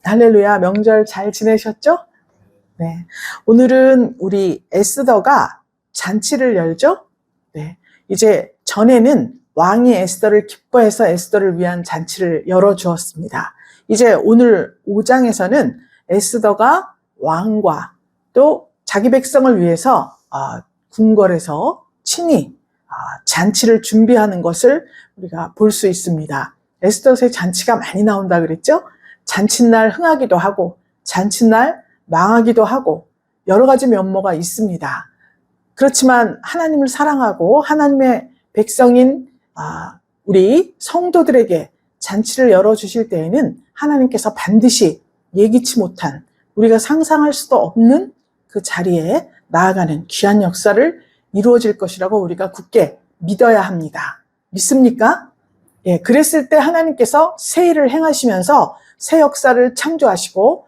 할렐루야, 명절 잘 지내셨죠? 네. 오늘은 우리 에스더가 잔치를 열죠? 네. 이제 전에는 왕이 에스더를 기뻐해서 에스더를 위한 잔치를 열어주었습니다. 이제 오늘 5장에서는 에스더가 왕과 또 자기 백성을 위해서 궁궐에서 친히 잔치를 준비하는 것을 우리가 볼 수 있습니다. 에스더서의 잔치가 많이 나온다 그랬죠? 잔칫날 흥하기도 하고 잔칫날 망하기도 하고 여러 가지 면모가 있습니다. 그렇지만 하나님을 사랑하고 하나님의 백성인 우리 성도들에게 잔치를 열어주실 때에는 하나님께서 반드시 예기치 못한 우리가 상상할 수도 없는 그 자리에 나아가는 귀한 역사를 이루어질 것이라고 우리가 굳게 믿어야 합니다. 믿습니까? 예, 그랬을 때 하나님께서 새 일을 행하시면서 새 역사를 창조하시고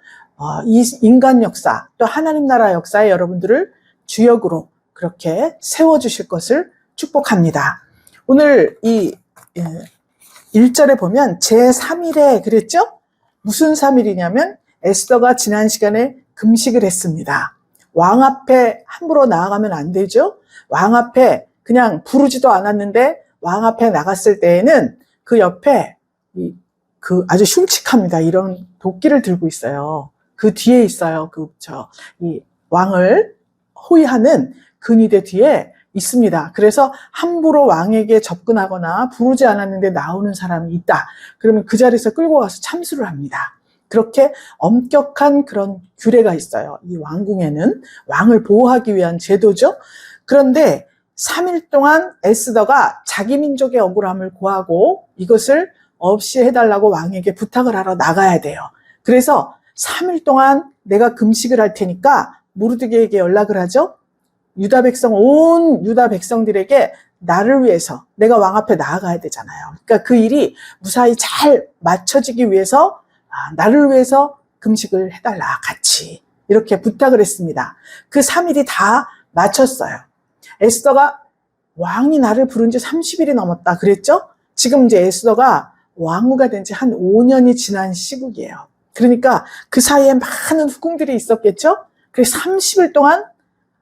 이 인간 역사 또 하나님 나라 역사에 여러분들을 주역으로 그렇게 세워주실 것을 축복합니다. 오늘 이 1절에 보면 제3일에 그랬죠? 무슨 3일이냐면 에스더가 지난 시간에 금식을 했습니다. 왕 앞에 함부로 나아가면 안 되죠? 왕 앞에 그냥 부르지도 않았는데 왕 앞에 나갔을 때에는 그 옆에 아주 흉측합니다. 이런 도끼를 들고 있어요. 그 뒤에 있어요. 이 왕을 호위하는 근위대 뒤에 있습니다. 그래서 함부로 왕에게 접근하거나 부르지 않았는데 나오는 사람이 있다. 그러면 그 자리에서 끌고 가서 참수를 합니다. 그렇게 엄격한 그런 규례가 있어요. 이 왕궁에는 왕을 보호하기 위한 제도죠. 그런데 3일 동안 에스더가 자기 민족의 억울함을 고하고 이것을 없이 해달라고 왕에게 부탁을 하러 나가야 돼요. 그래서 3일 동안 내가 금식을 할 테니까 모르드게에게 연락을 하죠. 온 유다 백성들에게 나를 위해서 내가 왕 앞에 나아가야 되잖아요. 그러니까 그 일이 무사히 잘 맞춰지기 위해서 나를 위해서 금식을 해달라 같이 이렇게 부탁을 했습니다. 그 3일이 다 맞췄어요. 에스더가 왕이 나를 부른 지 30일이 넘었다 그랬죠? 지금 이제 에스더가 왕후가 된 지 한 5년이 지난 시국이에요. 그러니까 그 사이에 많은 후궁들이 있었겠죠? 그래서 30일 동안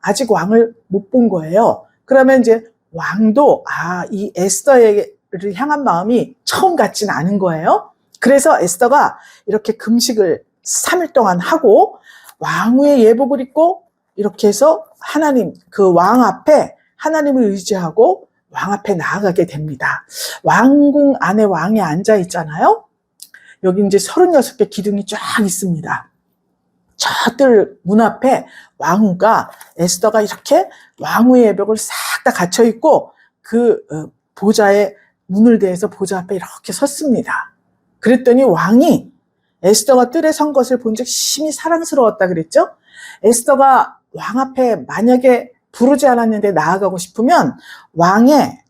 아직 왕을 못 본 거예요. 그러면 이제 왕도 이 에스더를 향한 마음이 처음 같지는 않은 거예요. 그래서 에스더가 이렇게 금식을 3일 동안 하고 왕후의 예복을 입고 이렇게 해서 하나님 그 왕 앞에 하나님을 의지하고 왕 앞에 나아가게 됩니다. 왕궁 안에 왕이 앉아 있잖아요. 여기 이제 36개 기둥이 쫙 있습니다. 저들 문 앞에 왕후가 에스더가 이렇게 왕후의 예복을 싹 다 갖춰 있고 그 보좌에 문을 대해서 보좌 앞에 이렇게 섰습니다. 그랬더니 왕이 에스더가 뜰에 선 것을 본즉 심히 사랑스러웠다 그랬죠? 에스더가 왕 앞에 만약에 부르지 않았는데 나아가고 싶으면 왕의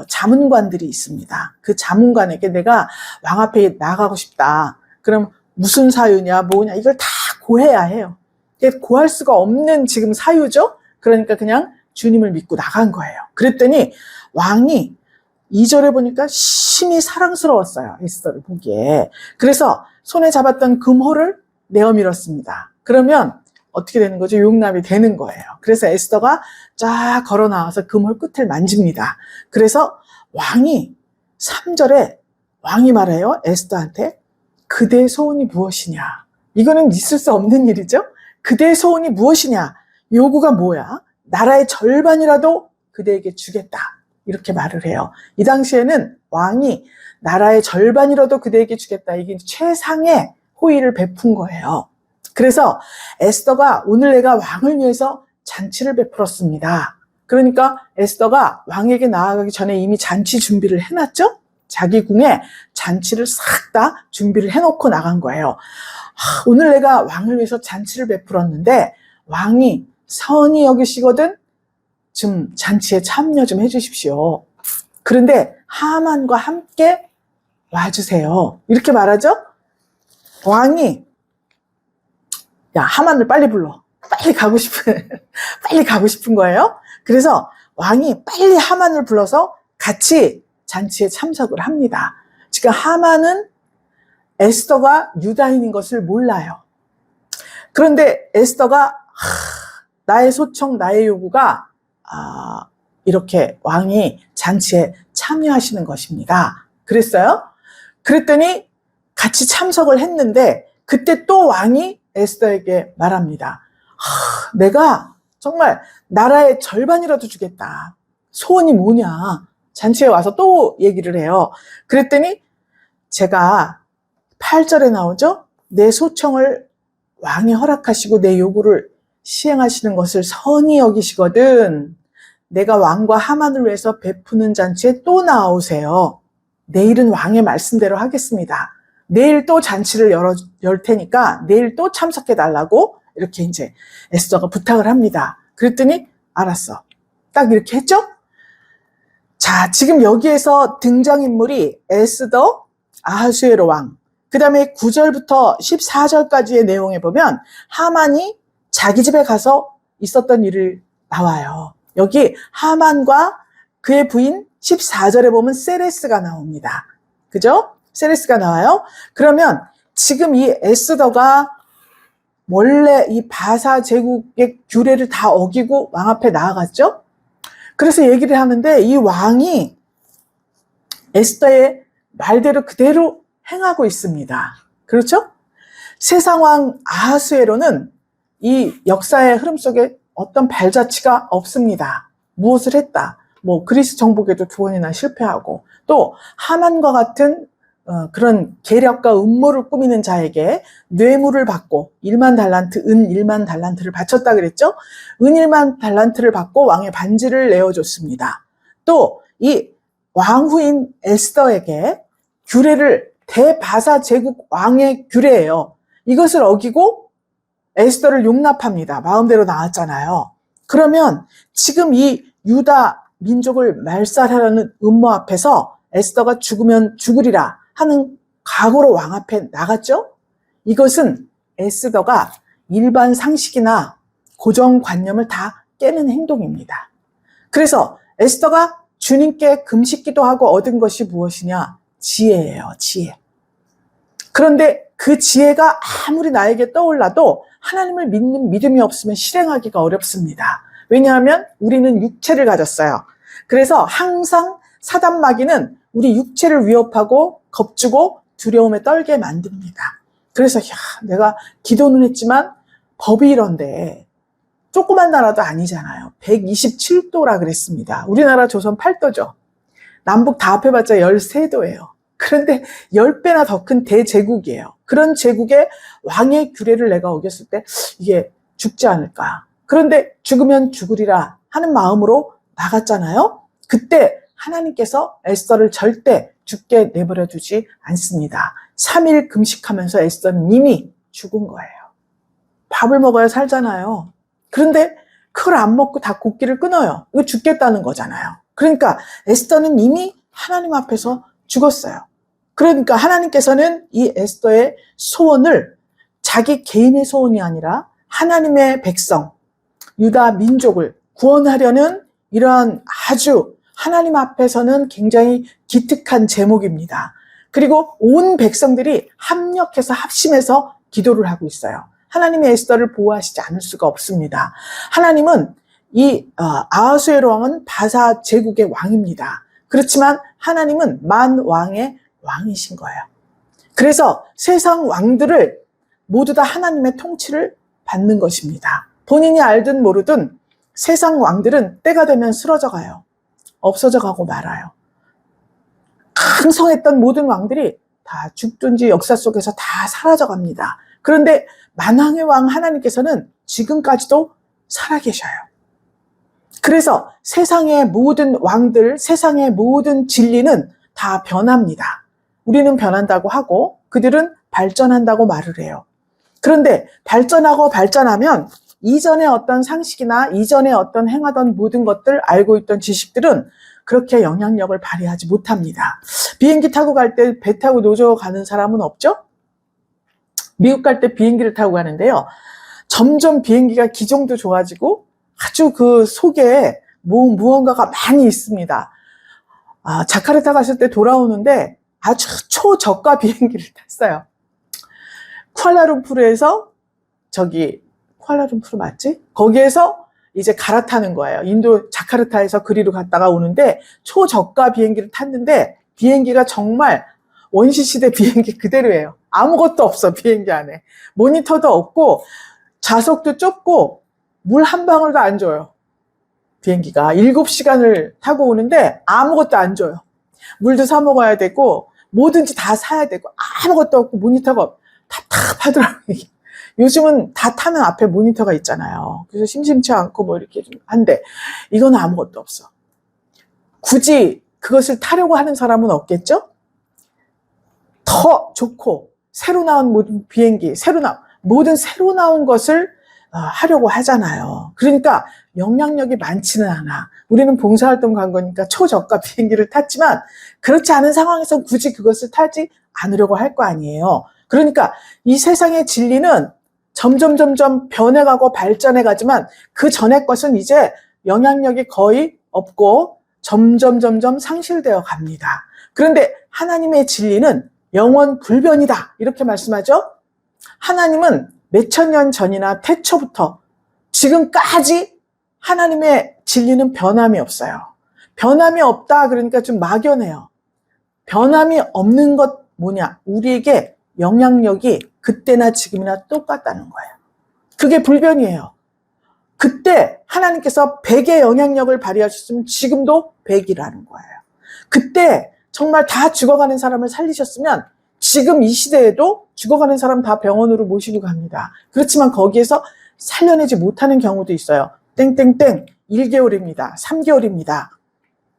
자문관들이 있습니다. 그 자문관에게 내가 왕 앞에 나아가고 싶다. 그럼 무슨 사유냐, 뭐냐, 이걸 다 고해야 해요. 고할 수가 없는 지금 사유죠? 그러니까 그냥 주님을 믿고 나간 거예요. 그랬더니 왕이 2절에 보니까 심히 사랑스러웠어요. 에스더를 보기에. 그래서 손에 잡았던 금호를 내어 밀었습니다. 그러면 어떻게 되는 거죠? 용납이 되는 거예요. 그래서 에스더가 쫙 걸어 나와서 금홀 끝을 만집니다. 그래서 왕이 3절에 왕이 말해요. 에스더한테 그대의 소원이 무엇이냐? 이거는 있을 수 없는 일이죠. 그대의 소원이 무엇이냐? 요구가 뭐야? 나라의 절반이라도 그대에게 주겠다. 이렇게 말을 해요. 이 당시에는 왕이 나라의 절반이라도 그대에게 주겠다. 이게 최상의 호의를 베푼 거예요. 그래서 에스더가 오늘 내가 왕을 위해서 잔치를 베풀었습니다. 그러니까 에스더가 왕에게 나아가기 전에 이미 잔치 준비를 해놨죠? 자기 궁에 잔치를 싹 다 준비를 해놓고 나간 거예요. 오늘 내가 왕을 위해서 잔치를 베풀었는데 왕이 선히 여기시거든 좀 잔치에 참여 좀 해주십시오. 그런데 하만과 함께 와주세요. 이렇게 말하죠? 왕이 야, 하만을 빨리 불러. 빨리 가고 싶은 거예요. 그래서 왕이 빨리 하만을 불러서 같이 잔치에 참석을 합니다. 지금 하만은 에스더가 유다인인 것을 몰라요. 그런데 에스더가 나의 소청, 나의 요구가 이렇게 왕이 잔치에 참여하시는 것입니다. 그랬어요. 그랬더니 같이 참석을 했는데 그때 또 왕이 에스더에게 말합니다. 내가 정말 나라의 절반이라도 주겠다. 소원이 뭐냐. 잔치에 와서 또 얘기를 해요. 그랬더니 제가 8절에 나오죠. 내 소청을 왕이 허락하시고 내 요구를 시행하시는 것을 선히 여기시거든 내가 왕과 하만을 위해서 베푸는 잔치에 또 나오세요. 내일은 왕의 말씀대로 하겠습니다. 내일 또 잔치를 열 테니까 내일 또 참석해 달라고 이렇게 이제 에스더가 부탁을 합니다. 그랬더니 알았어. 딱 이렇게 했죠? 자, 지금 여기에서 등장인물이 에스더, 아하수에로 왕. 그 다음에 9절부터 14절까지의 내용에 보면 하만이 자기 집에 가서 있었던 일을 나와요. 여기 하만과 그의 부인 14절에 보면 세레스가 나옵니다. 그죠? 세레스가 나와요. 그러면 지금 이 에스더가 원래 이 바사 제국의 규례를 다 어기고 왕 앞에 나아갔죠? 그래서 얘기를 하는데 이 왕이 에스더의 말대로 그대로 행하고 있습니다. 그렇죠? 세상왕 아하수에로는 이 역사의 흐름 속에 어떤 발자취가 없습니다. 무엇을 했다. 뭐 그리스 정복에도 2번이나 실패하고 또 하만과 같은 그런 계략과 음모를 꾸미는 자에게 뇌물을 받고 1만 달란트, 은 1만 달란트를 바쳤다 그랬죠? 은 1만 달란트를 받고 왕의 반지를 내어줬습니다. 또 이 왕후인 에스더에게 규례를 대바사 제국 왕의 규례예요. 이것을 어기고 에스더를 용납합니다. 마음대로 나왔잖아요. 그러면 지금 이 유다 민족을 말살하려는 음모 앞에서 에스더가 죽으면 죽으리라 하는 각오로 왕 앞에 나갔죠? 이것은 에스더가 일반 상식이나 고정관념을 다 깨는 행동입니다. 그래서 에스더가 주님께 금식기도 하고 얻은 것이 무엇이냐? 지혜예요, 지혜. 그런데 그 지혜가 아무리 나에게 떠올라도 하나님을 믿는 믿음이 없으면 실행하기가 어렵습니다. 왜냐하면 우리는 육체를 가졌어요. 그래서 항상 사단 마귀는 우리 육체를 위협하고 겁주고 두려움에 떨게 만듭니다. 그래서 내가 기도는 했지만 법이 이런데 조그만 나라도 아니잖아요. 127도라 그랬습니다. 우리나라 조선 8도죠. 남북 다 합해봤자 13도예요. 그런데 10배나 더 큰 대제국이에요. 그런 제국의 왕의 규례를 내가 어겼을 때 이게 죽지 않을까. 그런데 죽으면 죽으리라 하는 마음으로 나갔잖아요. 그때 하나님께서 에스더를 절대 죽게 내버려 두지 않습니다. 3일 금식하면서 에스더는 이미 죽은 거예요. 밥을 먹어야 살잖아요. 그런데 그걸 안 먹고 다 곡기를 끊어요. 이거 죽겠다는 거잖아요. 그러니까 에스더는 이미 하나님 앞에서 죽었어요. 그러니까 하나님께서는 이 에스더의 소원을 자기 개인의 소원이 아니라 하나님의 백성, 유다 민족을 구원하려는 이러한 아주 하나님 앞에서는 굉장히 기특한 제목입니다. 그리고 온 백성들이 합력해서 합심해서 기도를 하고 있어요. 하나님이 에스더를 보호하시지 않을 수가 없습니다. 하나님은 이 아하수에로 왕은 바사 제국의 왕입니다. 그렇지만 하나님은 만왕의 왕이신 거예요. 그래서 세상 왕들을 모두 다 하나님의 통치를 받는 것입니다. 본인이 알든 모르든 세상 왕들은 때가 되면 쓰러져 가요. 없어져 가고 말아요. 강성했던 모든 왕들이 다 죽든지 역사 속에서 다 사라져 갑니다. 그런데 만왕의 왕 하나님께서는 지금까지도 살아계셔요. 그래서 세상의 모든 왕들, 세상의 모든 진리는 다 변합니다. 우리는 변한다고 하고 그들은 발전한다고 말을 해요. 그런데 발전하고 발전하면 이전의 어떤 상식이나 이전의 어떤 행하던 모든 것들, 알고 있던 지식들은 그렇게 영향력을 발휘하지 못합니다. 비행기 타고 갈 때 배 타고 노조 가는 사람은 없죠? 미국 갈 때 비행기를 타고 가는데요. 점점 비행기가 기종도 좋아지고 아주 그 속에 무언가가 많이 있습니다. 자카르타 갔을 때 돌아오는데 아주 초저가 비행기를 탔어요. 쿠알라룸푸르에서 쿠알라룸푸르 맞지? 거기에서 이제 갈아타는 거예요. 인도 자카르타에서 그리로 갔다가 오는데 초저가 비행기를 탔는데 비행기가 정말 원시시대 비행기 그대로예요. 아무것도 없어, 비행기 안에. 모니터도 없고 좌석도 좁고 물 한 방울도 안 줘요. 비행기가 7시간을 타고 오는데 아무것도 안 줘요. 물도 사 먹어야 되고 뭐든지 다 사야 되고 아무것도 없고 모니터가 답답하더라고요. 요즘은 다 타면 앞에 모니터가 있잖아요. 그래서 심심치 않고 뭐 이렇게 좀 한데 이건 아무것도 없어. 굳이 그것을 타려고 하는 사람은 없겠죠? 더 좋고 새로 나온 모든 비행기, 모든 새로 나온 것을 하려고 하잖아요. 그러니까 영향력이 많지는 않아. 우리는 봉사활동 간 거니까 초저가 비행기를 탔지만 그렇지 않은 상황에서 굳이 그것을 타지 않으려고 할 거 아니에요. 그러니까 이 세상의 진리는 점점 변해가고 발전해가지만 그 전의 것은 이제 영향력이 거의 없고 점점 상실되어 갑니다. 그런데 하나님의 진리는 영원 불변이다 이렇게 말씀하죠. 하나님은 몇천 년 전이나 태초부터 지금까지 하나님의 진리는 변함이 없어요. 변함이 없다 그러니까 좀 막연해요. 변함이 없는 것 뭐냐? 우리에게 영향력이 그때나 지금이나 똑같다는 거예요. 그게 불변이에요. 그때 하나님께서 100의 영향력을 발휘하셨으면 지금도 100이라는 거예요. 그때 정말 다 죽어가는 사람을 살리셨으면 지금 이 시대에도 죽어가는 사람 다 병원으로 모시고 갑니다. 그렇지만 거기에서 살려내지 못하는 경우도 있어요. 땡땡땡 1개월입니다. 3개월입니다.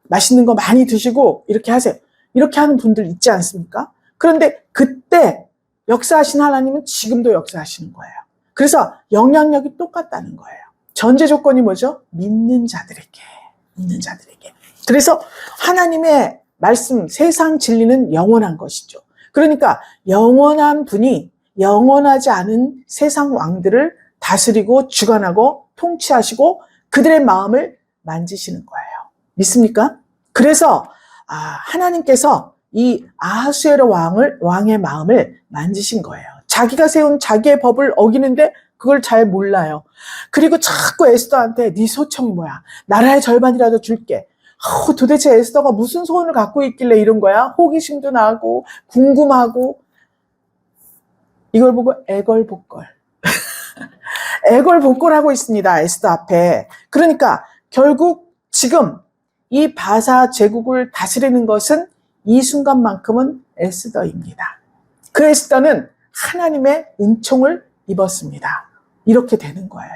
맛있는 거 많이 드시고 이렇게 하세요. 이렇게 하는 분들 있지 않습니까? 그런데 그때 역사하신 하나님은 지금도 역사하시는 거예요. 그래서 영향력이 똑같다는 거예요. 전제 조건이 뭐죠? 믿는 자들에게. 그래서 하나님의 말씀, 세상 진리는 영원한 것이죠. 그러니까 영원한 분이 영원하지 않은 세상 왕들을 다스리고 주관하고 통치하시고 그들의 마음을 만지시는 거예요. 믿습니까? 그래서 하나님께서 이 아하수에로 왕의 마음을 만지신 거예요. 자기가 세운 자기의 법을 어기는데 그걸 잘 몰라요. 그리고 자꾸 에스더한테 네 소청이 뭐야? 나라의 절반이라도 줄게. 도대체 에스더가 무슨 소원을 갖고 있길래 이런 거야? 호기심도 나고 궁금하고 이걸 보고 애걸복걸 애걸복걸하고 있습니다. 에스더 앞에. 그러니까 결국 지금 이 바사 제국을 다스리는 것은 이 순간만큼은 에스더입니다. 그 에스더는 하나님의 은총을 입었습니다. 이렇게 되는 거예요.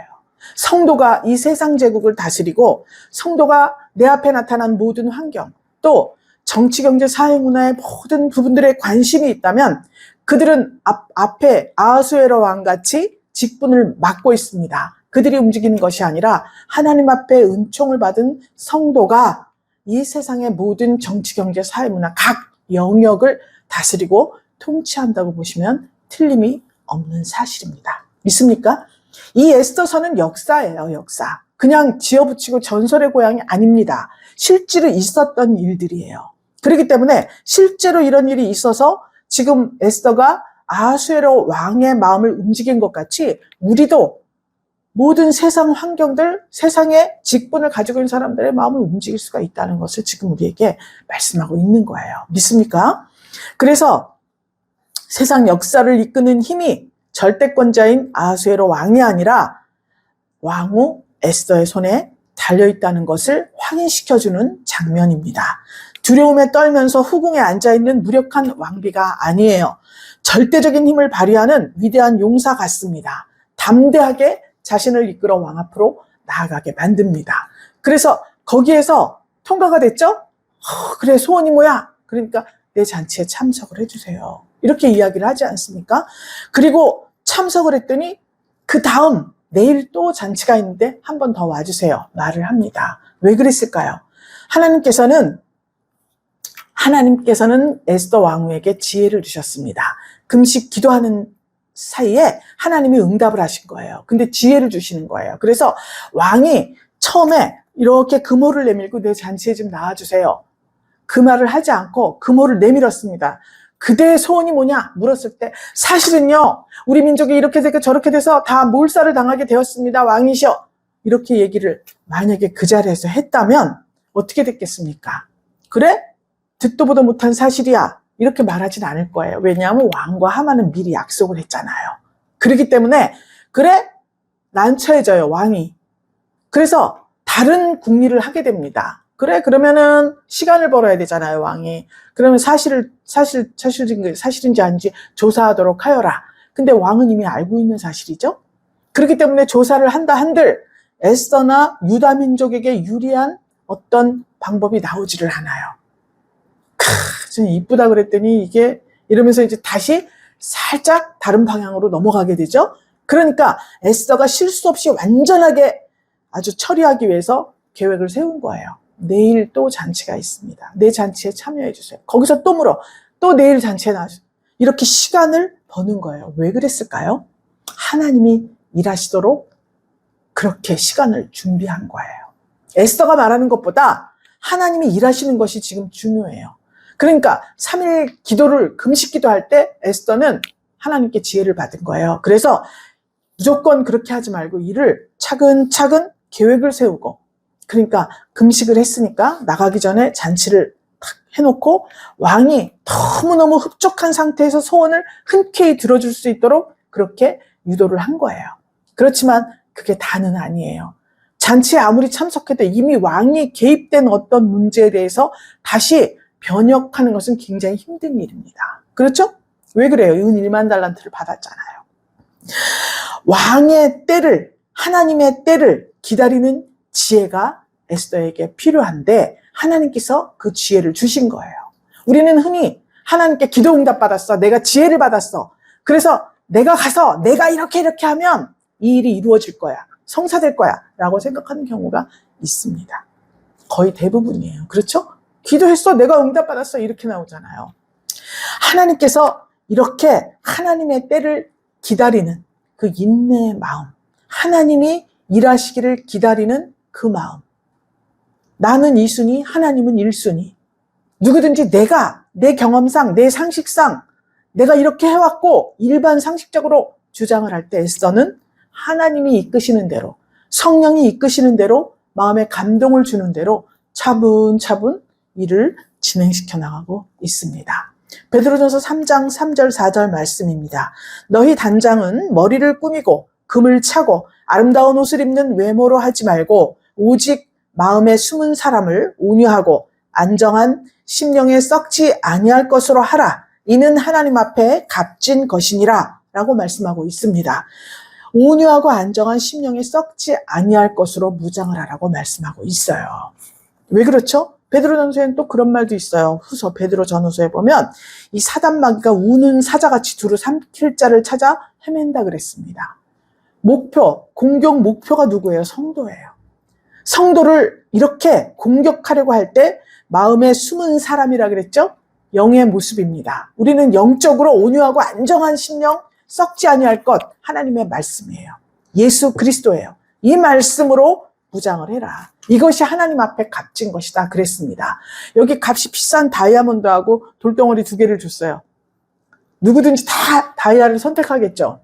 성도가 이 세상 제국을 다스리고 성도가 내 앞에 나타난 모든 환경 또 정치, 경제, 사회, 문화의 모든 부분들에 관심이 있다면 그들은 앞에 아하수에로 왕같이 직분을 맡고 있습니다. 그들이 움직이는 것이 아니라 하나님 앞에 은총을 받은 성도가 이 세상의 모든 정치, 경제, 사회, 문화 각 영역을 다스리고 통치한다고 보시면 틀림이 없는 사실입니다. 믿습니까? 이 에스더서는 역사예요, 역사. 그냥 지어붙이고 전설의 고향이 아닙니다. 실제로 있었던 일들이에요. 그렇기 때문에 실제로 이런 일이 있어서 지금 에스더가 아하수에로 왕의 마음을 움직인 것 같이 우리도 모든 세상 환경들, 세상의 직분을 가지고 있는 사람들의 마음을 움직일 수가 있다는 것을 지금 우리에게 말씀하고 있는 거예요. 믿습니까? 그래서 세상 역사를 이끄는 힘이 절대권자인 아하수에로 왕이 아니라 왕후 에스더의 손에 달려있다는 것을 확인시켜주는 장면입니다. 두려움에 떨면서 후궁에 앉아있는 무력한 왕비가 아니에요. 절대적인 힘을 발휘하는 위대한 용사 같습니다. 담대하게 자신을 이끌어 왕 앞으로 나아가게 만듭니다. 그래서 거기에서 통과가 됐죠? 그래, 소원이 뭐야? 그러니까 내 잔치에 참석을 해주세요. 이렇게 이야기를 하지 않습니까? 그리고 참석을 했더니 그 다음 내일 또 잔치가 있는데 한 번 더 와주세요. 말을 합니다. 왜 그랬을까요? 하나님께서는 에스더 왕후에게 지혜를 주셨습니다. 금식 기도하는 사이에 하나님이 응답을 하신 거예요. 근데 지혜를 주시는 거예요. 그래서 왕이 처음에 이렇게 금호를 내밀고 내 잔치에 좀 나와주세요. 그 말을 하지 않고 금호를 내밀었습니다. 그대의 소원이 뭐냐 물었을 때 사실은요 우리 민족이 이렇게 되고 저렇게 돼서 다 몰살을 당하게 되었습니다. 왕이셔. 이렇게 얘기를 만약에 그 자리에서 했다면 어떻게 됐겠습니까? 그래? 듣도 보도 못한 사실이야. 이렇게 말하진 않을 거예요. 왜냐하면 왕과 하만은 미리 약속을 했잖아요. 그렇기 때문에 그래? 난처해져요 왕이. 그래서 다른 궁리를 하게 됩니다. 그래? 그러면은 시간을 벌어야 되잖아요 왕이. 그러면 사실인지 아닌지 조사하도록 하여라. 근데 왕은 이미 알고 있는 사실이죠. 그렇기 때문에 조사를 한다 한들 에스더나 유다 민족에게 유리한 어떤 방법이 나오지를 않아요. 좀 이쁘다 그랬더니 이게 이러면서 이제 다시 살짝 다른 방향으로 넘어가게 되죠. 그러니까 에스더가 실수 없이 완전하게 아주 처리하기 위해서 계획을 세운 거예요. 내일 또 잔치가 있습니다. 내 잔치에 참여해 주세요. 거기서 또 물어. 또 내일 잔치에 나와주세요. 이렇게 시간을 버는 거예요. 왜 그랬을까요? 하나님이 일하시도록 그렇게 시간을 준비한 거예요. 에스더가 말하는 것보다 하나님이 일하시는 것이 지금 중요해요. 그러니까 3일 기도를 금식 기도할 때 에스더는 하나님께 지혜를 받은 거예요. 그래서 무조건 그렇게 하지 말고 일을 차근차근 계획을 세우고, 그러니까 금식을 했으니까 나가기 전에 잔치를 탁 해놓고 왕이 너무너무 흡족한 상태에서 소원을 흔쾌히 들어줄 수 있도록 그렇게 유도를 한 거예요. 그렇지만 그게 다는 아니에요. 잔치에 아무리 참석해도 이미 왕이 개입된 어떤 문제에 대해서 다시 변혁하는 것은 굉장히 힘든 일입니다. 그렇죠? 왜 그래요? 은 1만 달란트를 받았잖아요. 왕의 때를, 하나님의 때를 기다리는 지혜가 에스더에게 필요한데 하나님께서 그 지혜를 주신 거예요. 우리는 흔히 하나님께 기도 응답 받았어. 내가 지혜를 받았어. 그래서 내가 가서 내가 이렇게 하면 이 일이 이루어질 거야. 성사될 거야. 라고 생각하는 경우가 있습니다. 거의 대부분이에요. 그렇죠? 기도했어. 내가 응답 받았어. 이렇게 나오잖아요. 하나님께서 이렇게 하나님의 때를 기다리는 그 인내의 마음, 하나님이 일하시기를 기다리는 그 마음. 나는 2순위, 하나님은 1순위. 누구든지 내가 내 경험상, 내 상식상 내가 이렇게 해왔고 일반 상식적으로 주장을 할 때 에스더는 하나님이 이끄시는 대로, 성령이 이끄시는 대로, 마음에 감동을 주는 대로 차분차분 일을 진행시켜 나가고 있습니다. 베드로전서 3장 3절 4절 말씀입니다. 너희 단장은 머리를 꾸미고 금을 차고 아름다운 옷을 입는 외모로 하지 말고 오직 마음에 숨은 사람을 온유하고 안정한 심령에 썩지 아니할 것으로 하라. 이는 하나님 앞에 값진 것이니라 라고 말씀하고 있습니다. 온유하고 안정한 심령에 썩지 아니할 것으로 무장을 하라고 말씀하고 있어요. 왜 그렇죠? 베드로전서에는 또 그런 말도 있어요. 베드로 전후서에 보면 이 사단마귀가 우는 사자같이 두루 삼킬 자를 찾아 헤맨다 그랬습니다. 공격 목표가 누구예요? 성도예요. 성도를 이렇게 공격하려고 할 때 마음에 숨은 사람이라 그랬죠? 영의 모습입니다. 우리는 영적으로 온유하고 안정한 심령, 썩지 아니할 것, 하나님의 말씀이에요. 예수 그리스도예요. 이 말씀으로 무장을 해라. 이것이 하나님 앞에 값진 것이다 그랬습니다. 여기 값이 비싼 다이아몬드하고 돌덩어리 2개를 줬어요. 누구든지 다 다이아를 선택하겠죠.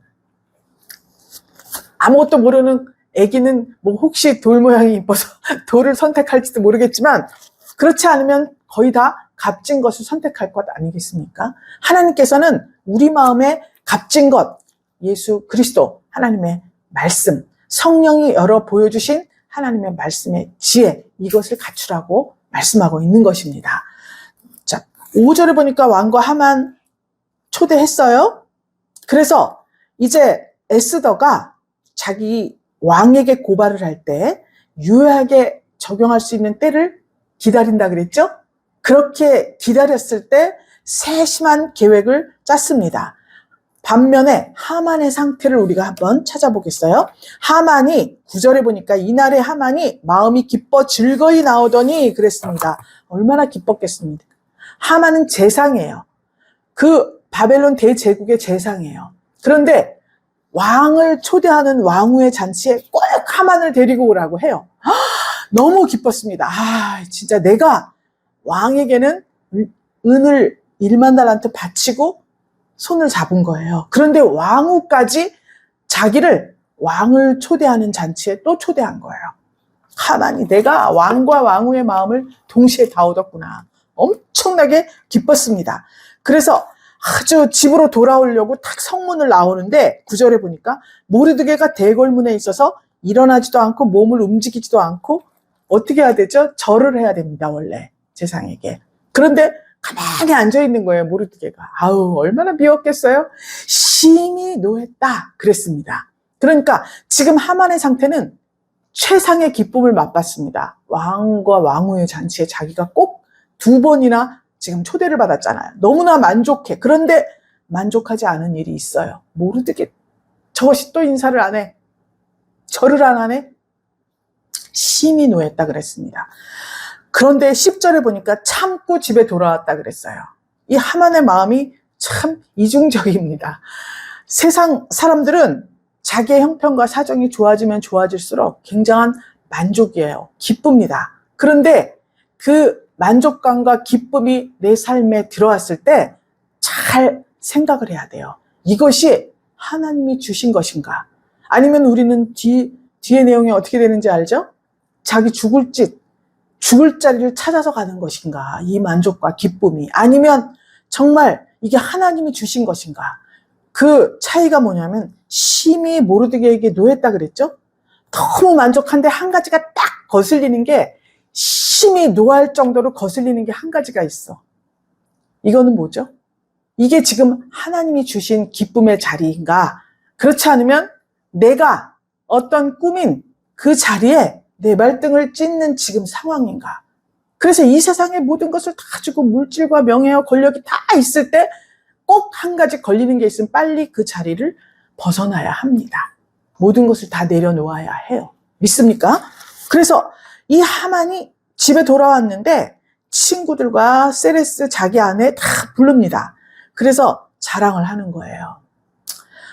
아무것도 모르는 애기는 뭐 혹시 돌 모양이 이뻐서 돌을 선택할지도 모르겠지만 그렇지 않으면 거의 다 값진 것을 선택할 것 아니겠습니까? 하나님께서는 우리 마음에 값진 것, 예수 그리스도, 하나님의 말씀, 성령이 열어 보여주신 하나님의 말씀의 지혜, 이것을 갖추라고 말씀하고 있는 것입니다. 자, 5절에 보니까 왕과 하만 초대했어요. 그래서 이제 에스더가 자기 왕에게 고발을 할 때 유효하게 적용할 수 있는 때를 기다린다 그랬죠? 그렇게 기다렸을 때 세심한 계획을 짰습니다. 반면에 하만의 상태를 우리가 한번 찾아보겠어요. 하만이 9절에 보니까 이날에 하만이 마음이 기뻐 즐거이 나오더니 그랬습니다. 얼마나 기뻤겠습니까? 하만은 재상이에요. 그 바벨론 대제국의 재상이에요. 그런데 왕을 초대하는 왕후의 잔치에 꼭 하만을 데리고 오라고 해요. 너무 기뻤습니다. 진짜 내가 왕에게는 은을 1만 달란트 바치고 손을 잡은 거예요. 그런데 왕후까지 자기를 왕을 초대하는 잔치에 또 초대한 거예요. 하나님, 내가 왕과 왕후의 마음을 동시에 다 얻었구나. 엄청나게 기뻤습니다. 그래서 아주 집으로 돌아오려고 탁 성문을 나오는데 9절에 보니까 모르드게가 대궐문에 있어서 일어나지도 않고 몸을 움직이지도 않고 어떻게 해야 되죠? 절을 해야 됩니다, 원래 제상에게. 그런데 가만히 앉아있는 거예요, 모르드게가. 아우, 얼마나 미웠겠어요? 심히 노했다 그랬습니다. 그러니까 지금 하만의 상태는 최상의 기쁨을 맛봤습니다. 왕과 왕후의 잔치에 자기가 꼭 2번이나 지금 초대를 받았잖아요. 너무나 만족해. 그런데 만족하지 않은 일이 있어요. 모르드게 저것이 또 인사를 안 해. 절을 안 하네. 심히 노했다 그랬습니다. 그런데 10절에 보니까 참고 집에 돌아왔다 그랬어요. 이 하만의 마음이 참 이중적입니다. 세상 사람들은 자기의 형편과 사정이 좋아지면 좋아질수록 굉장한 만족이에요. 기쁩니다. 그런데 그 만족감과 기쁨이 내 삶에 들어왔을 때 잘 생각을 해야 돼요. 이것이 하나님이 주신 것인가? 아니면 우리는 뒤의 내용이 어떻게 되는지 알죠? 자기 죽을 자리를 찾아서 가는 것인가? 이 만족과 기쁨이. 아니면 정말 이게 하나님이 주신 것인가? 그 차이가 뭐냐면 심히 모르드게에게 노했다 그랬죠? 너무 만족한데 한 가지가 딱 거슬리는 게 심히 노할 정도로 거슬리는 게 한 가지가 있어. 이거는 뭐죠? 이게 지금 하나님이 주신 기쁨의 자리인가? 그렇지 않으면 내가 어떤 꿈인 그 자리에 내 발등을 찢는 지금 상황인가? 그래서 이 세상의 모든 것을 다 주고 물질과 명예와 권력이 다 있을 때 꼭 한 가지 걸리는 게 있으면 빨리 그 자리를 벗어나야 합니다. 모든 것을 다 내려놓아야 해요. 믿습니까? 그래서 이 하만이 집에 돌아왔는데 친구들과 세레스 자기 아내 다 부릅니다. 그래서 자랑을 하는 거예요.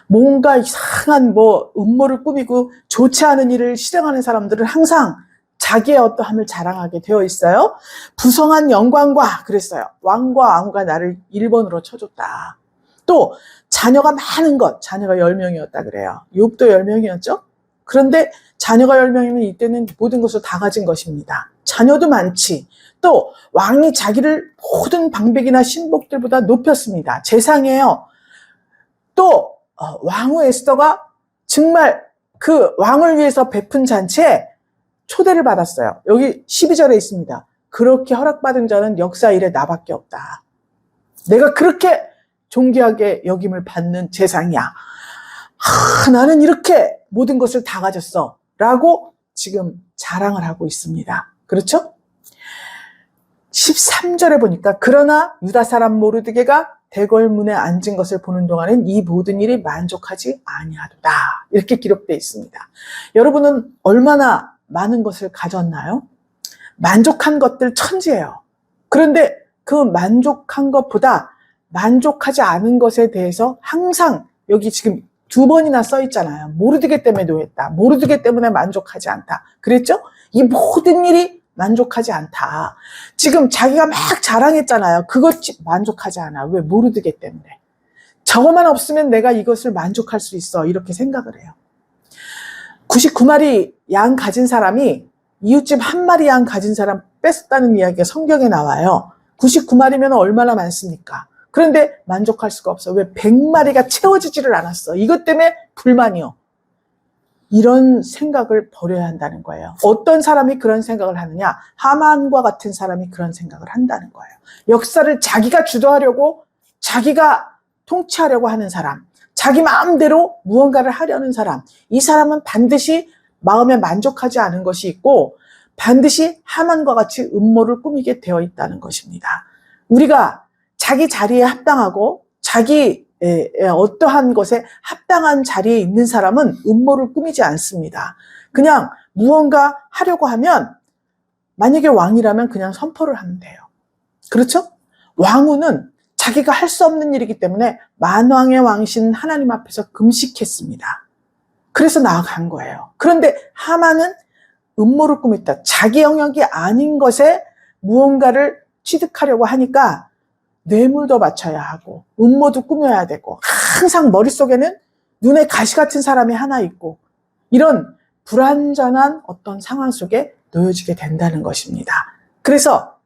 뭔가 이상한 음모를 꾸미고 좋지 않은 일을 실행하는 사람들은 항상 자기의 어떠함을 자랑하게 되어 있어요. 부성한 영광과 그랬어요. 왕과 왕후가 나를 1번으로 쳐줬다. 또 자녀가 많은 것, 자녀가 10명이었다 그래요. 욥도 10명이었죠. 그런데 자녀가 10명이면 이때는 모든 것을 다 가진 것입니다. 자녀도 많지. 또 왕이 자기를 모든 방백이나 신복들보다 높였습니다. 재상이에요. 또 왕후 에스더가 정말 그 왕을 위해서 베푼 잔치에 초대를 받았어요. 여기 12절에 있습니다. 그렇게 허락받은 자는 역사 이래 나밖에 없다. 내가 그렇게 존귀하게 여김을 받는 재상이야. 나는 이렇게 모든 것을 다 가졌어. 라고 지금 자랑을 하고 있습니다. 그렇죠? 13절에 보니까 그러나 유다 사람 모르드게가 대궐문에 앉은 것을 보는 동안은 이 모든 일이 만족하지 아니하도다. 이렇게 기록되어 있습니다. 여러분은 얼마나 많은 것을 가졌나요? 만족한 것들 천지예요. 그런데 그 만족한 것보다 만족하지 않은 것에 대해서 항상 여기 지금 2번이나 써 있잖아요. 모르드게 때문에 노했다. 모르드게 때문에 만족하지 않다. 그랬죠? 이 모든 일이 만족하지 않다. 지금 자기가 막 자랑했잖아요. 그것 만족하지 않아. 왜? 모르드게 때문에. 저것만 없으면 내가 이것을 만족할 수 있어. 이렇게 생각을 해요. 99마리 양 가진 사람이 이웃집 1마리 양 가진 사람 뺐었다는 이야기가 성경에 나와요. 99마리면 얼마나 많습니까? 그런데 만족할 수가 없어. 왜? 100마리가 채워지지를 않았어. 이것 때문에 불만이요. 이런 생각을 버려야 한다는 거예요. 어떤 사람이 그런 생각을 하느냐? 하만과 같은 사람이 그런 생각을 한다는 거예요. 역사를 자기가 주도하려고, 자기가 통치하려고 하는 사람, 자기 마음대로 무언가를 하려는 사람, 이 사람은 반드시 마음에 만족하지 않은 것이 있고 반드시 하만과 같이 음모를 꾸미게 되어 있다는 것입니다. 우리가 자기 자리에 합당하고 자기 어떠한 것에 합당한 자리에 있는 사람은 음모를 꾸미지 않습니다. 그냥 무언가 하려고 하면 만약에 왕이라면 그냥 선포를 하면 돼요. 그렇죠? 왕후는 자기가 할 수 없는 일이기 때문에 만왕의 왕신 하나님 앞에서 금식했습니다. 그래서 나아간 거예요. 그런데 하만은 음모를 꾸몄다. 자기 영역이 아닌 것에 무언가를 취득하려고 하니까 뇌물도 바쳐야 하고 음모도 꾸며야 되고 항상 머릿속에는 눈에 가시 같은 사람이 하나 있고 이런 불완전한 어떤 상황 속에 놓여지게 된다는 것입니다. 그래서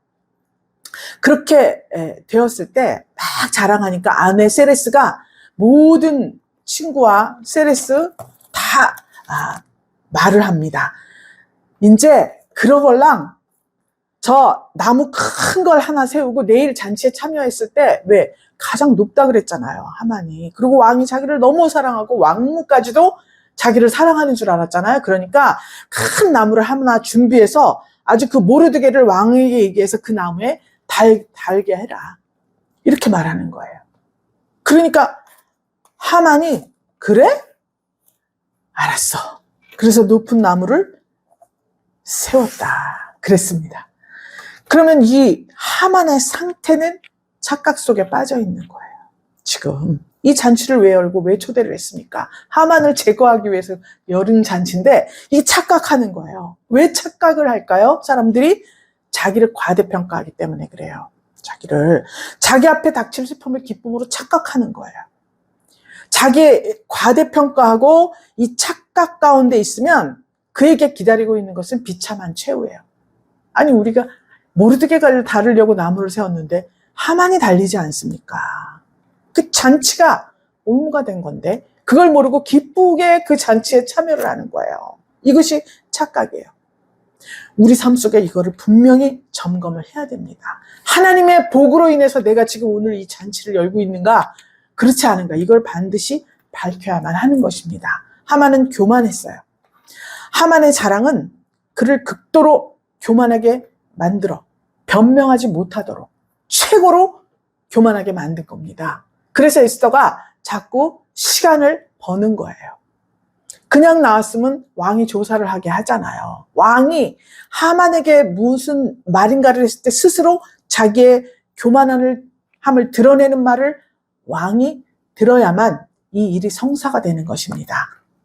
그렇게 되었을 때 막 자랑하니까 아내 세레스가 모든 친구와 세레스 다 말을 합니다. 이제 그러걸랑 저 나무 큰 걸 하나 세우고 내일 잔치에 참여했을 때 왜 가장 높다 그랬잖아요, 하만이. 그리고 왕이 자기를 너무 사랑하고 왕무까지도 자기를 사랑하는 줄 알았잖아요. 그러니까 큰 나무를 하나 준비해서 아주 그 모르드게를 왕에게 얘기해서 그 나무에 달게 해라, 이렇게 말하는 거예요. 그러니까 하만이 그래? 알았어. 그래서 높은 나무를 세웠다 그랬습니다. 그러면 이 하만의 상태는 착각 속에 빠져 있는 거예요. 지금 이 잔치를 왜 열고 왜 초대를 했습니까? 하만을 제거하기 위해서 열은 잔치인데 이 착각하는 거예요. 왜 착각을 할까요? 사람들이 자기를 과대평가하기 때문에 그래요. 자기 앞에 닥칠 슬픔을 기쁨으로 착각하는 거예요. 자기 과대평가하고 이 착각 가운데 있으면 그에게 기다리고 있는 것은 비참한 최후예요. 아니, 우리가 모르드게를 다루려고 나무를 세웠는데 하만이 달리지 않습니까? 그 잔치가 올무가 된 건데 그걸 모르고 기쁘게 그 잔치에 참여를 하는 거예요. 이것이 착각이에요. 우리 삶 속에 이거를 분명히 점검을 해야 됩니다. 하나님의 복으로 인해서 내가 지금 오늘 이 잔치를 열고 있는가, 그렇지 않은가, 이걸 반드시 밝혀야만 하는 것입니다. 하만은 교만했어요. 하만의 자랑은 그를 극도로 교만하게 만들어 변명하지 못하도록 최고로 교만하게 만든 겁니다. 그래서 에스더가 자꾸 시간을 버는 거예요. 그냥 나왔으면 왕이 조사를 하게 하잖아요. 왕이 하만에게 무슨 말인가를 했을 때 스스로 자기의 교만함을 드러내는 말을 왕이 들어야만 이 일이 성사가 되는 것입니다.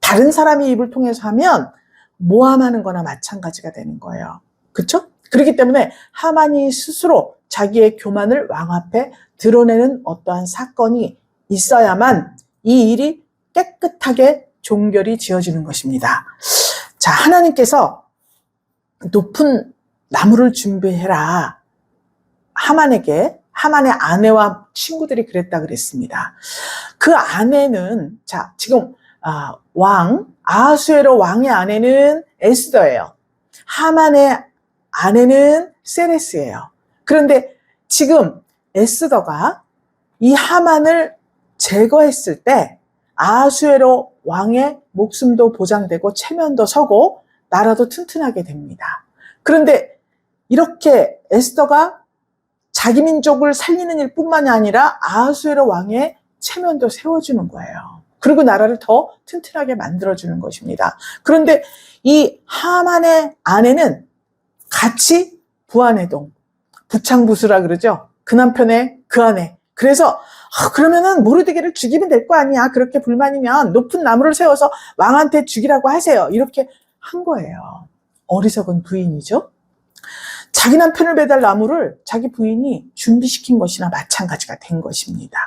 다른 사람이 입을 통해서 하면 모함하는 거나 마찬가지가 되는 거예요. 그렇죠? 그렇기 때문에 하만이 스스로 자기의 교만을 왕 앞에 드러내는 어떠한 사건이 있어야만 이 일이 깨끗하게 종결이 지어지는 것입니다. 자, 하나님께서 높은 나무를 준비해라, 하만에게, 하만의 아내와 친구들이 그랬다 그랬습니다. 그 아내는, 자, 지금 아하수에로 왕의 아내는 에스더예요. 하만의 아내는 세레스예요. 그런데 지금 에스더가 이 하만을 제거했을 때 아하수에로 왕의 목숨도 보장되고 체면도 서고 나라도 튼튼하게 됩니다. 그런데 이렇게 에스더가 자기 민족을 살리는 일뿐만이 아니라 아하수에로 왕의 체면도 세워주는 거예요. 그리고 나라를 더 튼튼하게 만들어주는 것입니다. 그런데 이 하만의 아내는 같이 부안해동, 부창부수라 그러죠. 그 남편의 그 아내. 그래서 그러면은 모르드게를 죽이면 될 거 아니야. 그렇게 불만이면 높은 나무를 세워서 왕한테 죽이라고 하세요. 이렇게 한 거예요. 어리석은 부인이죠. 자기 남편을 배달 나무를 자기 부인이 준비시킨 것이나 마찬가지가 된 것입니다.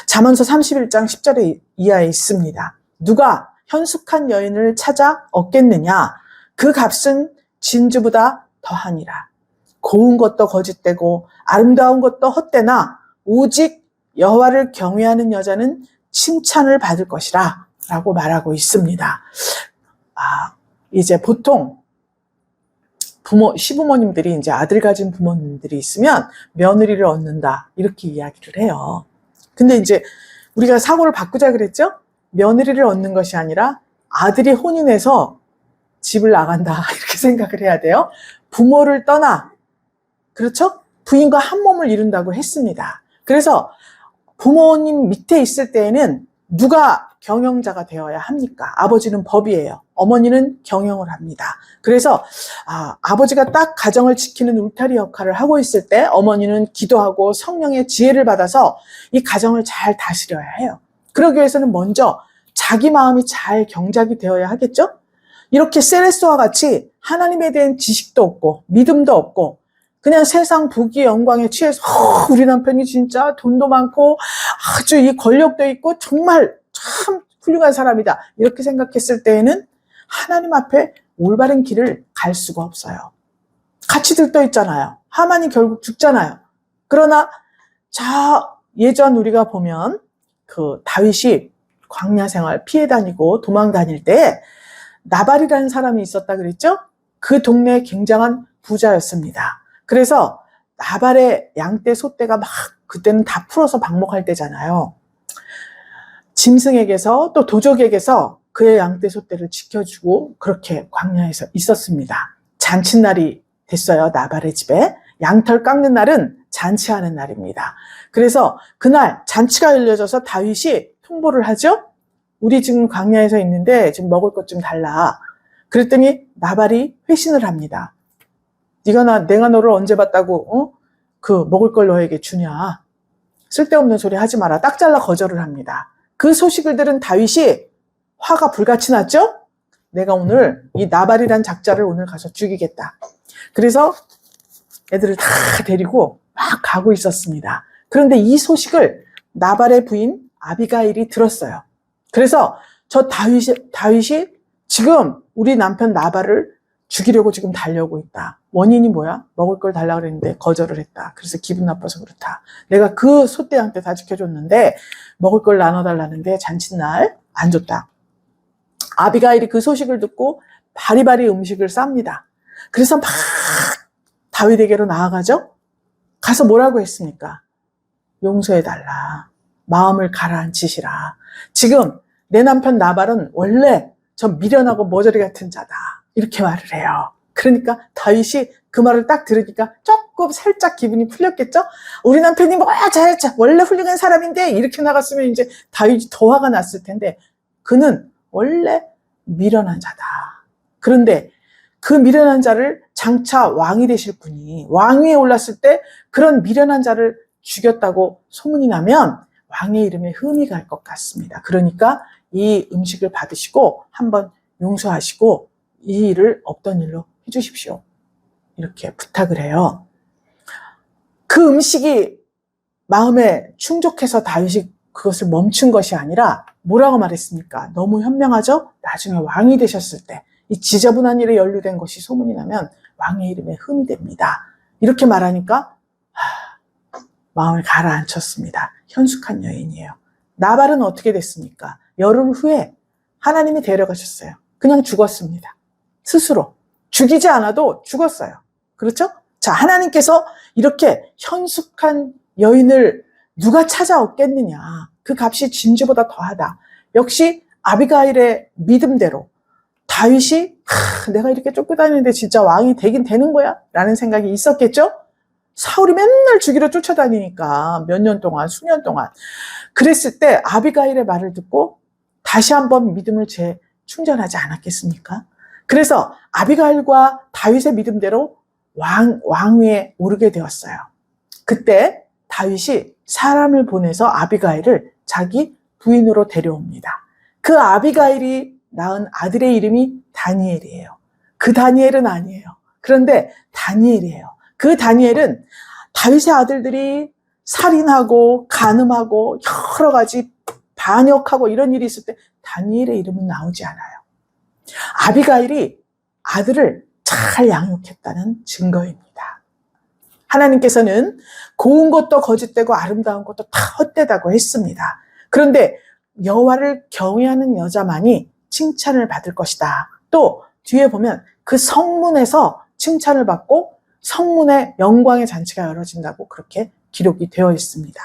잠언서 31장 10절에 이하에 있습니다. 누가 현숙한 여인을 찾아 얻겠느냐? 그 값은 진주보다 더하니라. 고운 것도 거짓되고 아름다운 것도 헛되나 오직 여호와를 경외하는 여자는 칭찬을 받을 것이라 라고 말하고 있습니다. 이제 보통 시부모님들이 이제 아들 가진 부모님들이 있으면 며느리를 얻는다, 이렇게 이야기를 해요. 근데 이제 우리가 사고를 바꾸자 그랬죠? 며느리를 얻는 것이 아니라 아들이 혼인해서 집을 나간다, 이렇게 생각을 해야 돼요. 부모를 떠나, 그렇죠? 부인과 한 몸을 이룬다고 했습니다. 그래서 부모님 밑에 있을 때에는 누가 경영자가 되어야 합니까? 아버지는 법이에요. 어머니는 경영을 합니다. 그래서 아버지가 딱 가정을 지키는 울타리 역할을 하고 있을 때 어머니는 기도하고 성령의 지혜를 받아서 이 가정을 잘 다스려야 해요. 그러기 위해서는 먼저 자기 마음이 잘 경작이 되어야 하겠죠? 이렇게 세레스와 같이 하나님에 대한 지식도 없고 믿음도 없고 그냥 세상 부귀 영광에 취해서 우리 남편이 진짜 돈도 많고 아주 이 권력도 있고 정말 참 훌륭한 사람이다 이렇게 생각했을 때에는 하나님 앞에 올바른 길을 갈 수가 없어요. 같이 들떠 있잖아요. 하만이 결국 죽잖아요. 그러나 예전 우리가 보면 그 다윗이 광야 생활 피해 다니고 도망 다닐 때 나발이라는 사람이 있었다 그랬죠? 그 동네에 굉장한 부자였습니다. 그래서 나발의 양떼 소떼가 막 그때는 다 풀어서 방목할 때잖아요. 짐승에게서 또 도적에게서 그의 양떼 소떼를 지켜주고 그렇게 광야에서 있었습니다. 잔칫날이 됐어요. 나발의 집에. 양털 깎는 날은 잔치하는 날입니다. 그래서 그날 잔치가 열려져서 다윗이 통보를 하죠. 우리 지금 광야에서 있는데 지금 먹을 것 좀 달라. 그랬더니 나발이 회신을 합니다. 내가 너를 언제 봤다고 그 먹을 걸 너에게 주냐. 쓸데없는 소리 하지 마라. 딱 잘라 거절을 합니다. 그 소식을 들은 다윗이 화가 불같이 났죠. 내가 오늘 이 나발이란 작자를 오늘 가서 죽이겠다. 그래서 애들을 다 데리고 막 가고 있었습니다. 그런데 이 소식을 나발의 부인 아비가일이 들었어요. 그래서 저 다윗이 지금 우리 남편 나발을 죽이려고 지금 달려오고 있다. 원인이 뭐야? 먹을 걸 달라 그랬는데 거절을 했다. 그래서 기분 나빠서 그렇다. 내가 그 소떼한테 다 지켜줬는데 먹을 걸 나눠달라는데 잔칫날 안 줬다. 아비가일이 그 소식을 듣고 바리바리 음식을 쌉니다. 그래서 막 다윗에게로 나아가죠. 가서 뭐라고 했습니까? 용서해달라. 마음을 가라앉히시라. 지금 내 남편 나발은 원래 저 미련하고 모조리 같은 자다. 이렇게 말을 해요. 그러니까 다윗이 그 말을 딱 들으니까 조금 살짝 기분이 풀렸겠죠? 우리 남편이 잘했죠. 원래 훌륭한 사람인데 이렇게 나갔으면 이제 다윗이 더 화가 났을 텐데 그는 원래 미련한 자다. 그런데 그 미련한 자를 장차 왕이 되실 분이 왕위에 올랐을 때 그런 미련한 자를 죽였다고 소문이 나면 왕의 이름에 흠이 갈 것 같습니다. 그러니까 이 음식을 받으시고 한번 용서하시고 이 일을 없던 일로 해주십시오. 이렇게 부탁을 해요. 그 음식이 마음에 충족해서 다윗이 그것을 멈춘 것이 아니라 뭐라고 말했습니까? 너무 현명하죠? 나중에 왕이 되셨을 때 이 지저분한 일에 연루된 것이 소문이 나면 왕의 이름에 흠이 됩니다. 이렇게 말하니까 마음을 가라앉혔습니다. 현숙한 여인이에요. 나발은 어떻게 됐습니까? 열흘 후에 하나님이 데려가셨어요. 그냥 죽었습니다. 스스로. 죽이지 않아도 죽었어요. 그렇죠? 자, 하나님께서 이렇게 현숙한 여인을 누가 찾아왔겠느냐. 그 값이 진주보다 더하다. 역시 아비가일의 믿음대로 다윗이 내가 이렇게 쫓겨다니는데 진짜 왕이 되긴 되는 거야? 라는 생각이 있었겠죠? 사울이 맨날 죽이러 쫓아다니니까 몇 년 동안, 수년 동안. 그랬을 때 아비가일의 말을 듣고 다시 한번 믿음을 재충전하지 않았겠습니까? 그래서 아비가일과 다윗의 믿음대로 왕위에 오르게 되었어요. 그때 다윗이 사람을 보내서 아비가일을 자기 부인으로 데려옵니다. 그 아비가일이 낳은 아들의 이름이 다니엘이에요. 그 다니엘은 아니에요. 그런데 다니엘이에요. 그 다니엘은 다윗의 아들들이 살인하고 간음하고 여러 가지 반역하고 이런 일이 있을 때 다니엘의 이름은 나오지 않아요. 아비가일이 아들을 잘 양육했다는 증거입니다. 하나님께서는 고운 것도 거짓되고 아름다운 것도 다 헛되다고 했습니다. 그런데 여호와를 경외하는 여자만이 칭찬을 받을 것이다. 또 뒤에 보면 그 성문에서 칭찬을 받고 성문에 영광의 잔치가 열어진다고 그렇게 기록이 되어 있습니다.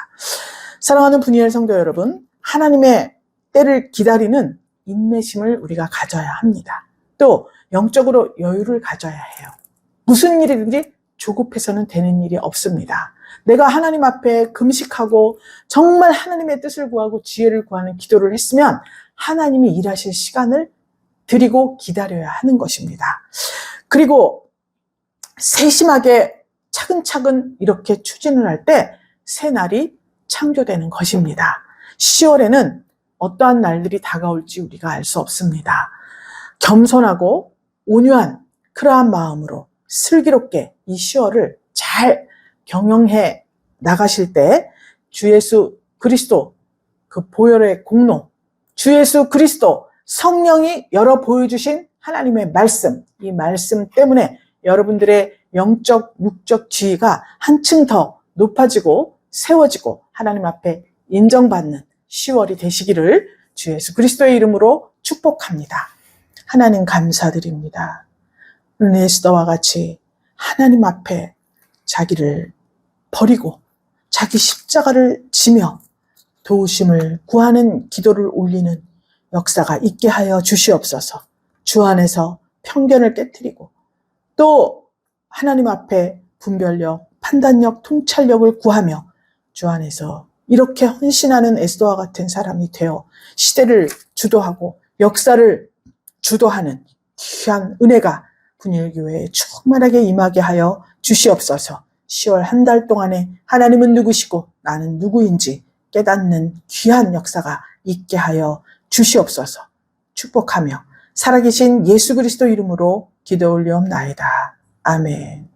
사랑하는 분이엘 성도 여러분, 하나님의 때를 기다리는 인내심을 우리가 가져야 합니다. 또 영적으로 여유를 가져야 해요. 무슨 일이든지 조급해서는 되는 일이 없습니다. 내가 하나님 앞에 금식하고 정말 하나님의 뜻을 구하고 지혜를 구하는 기도를 했으면 하나님이 일하실 시간을 드리고 기다려야 하는 것입니다. 그리고 세심하게 차근차근 이렇게 추진을 할 때 새 날이 창조되는 것입니다. 10월에는 어떠한 날들이 다가올지 우리가 알 수 없습니다. 겸손하고 온유한 그러한 마음으로 슬기롭게 이 10월을 잘 경영해 나가실 때 주 예수 그리스도 그 보혈의 공로, 주 예수 그리스도 성령이 열어 보여주신 하나님의 말씀, 이 말씀 때문에 여러분들의 영적, 육적 지위가 한층 더 높아지고 세워지고 하나님 앞에 인정받는 10월이 되시기를 주 예수 그리스도의 이름으로 축복합니다. 하나님 감사드립니다. 오늘 에스더와 같이 하나님 앞에 자기를 버리고 자기 십자가를 지며 도우심을 구하는 기도를 올리는 역사가 있게 하여 주시옵소서. 주 안에서 편견을 깨트리고 또 하나님 앞에 분별력, 판단력, 통찰력을 구하며 주 안에서 이렇게 헌신하는 에스더와 같은 사람이 되어 시대를 주도하고 역사를 주도하는 귀한 은혜가 분일교회에 충만하게 임하게 하여 주시옵소서. 10월 한 달 동안에 하나님은 누구시고 나는 누구인지 깨닫는 귀한 역사가 있게 하여 주시옵소서. 축복하며 살아계신 예수 그리스도 이름으로 기도 올리옵나이다. 아멘.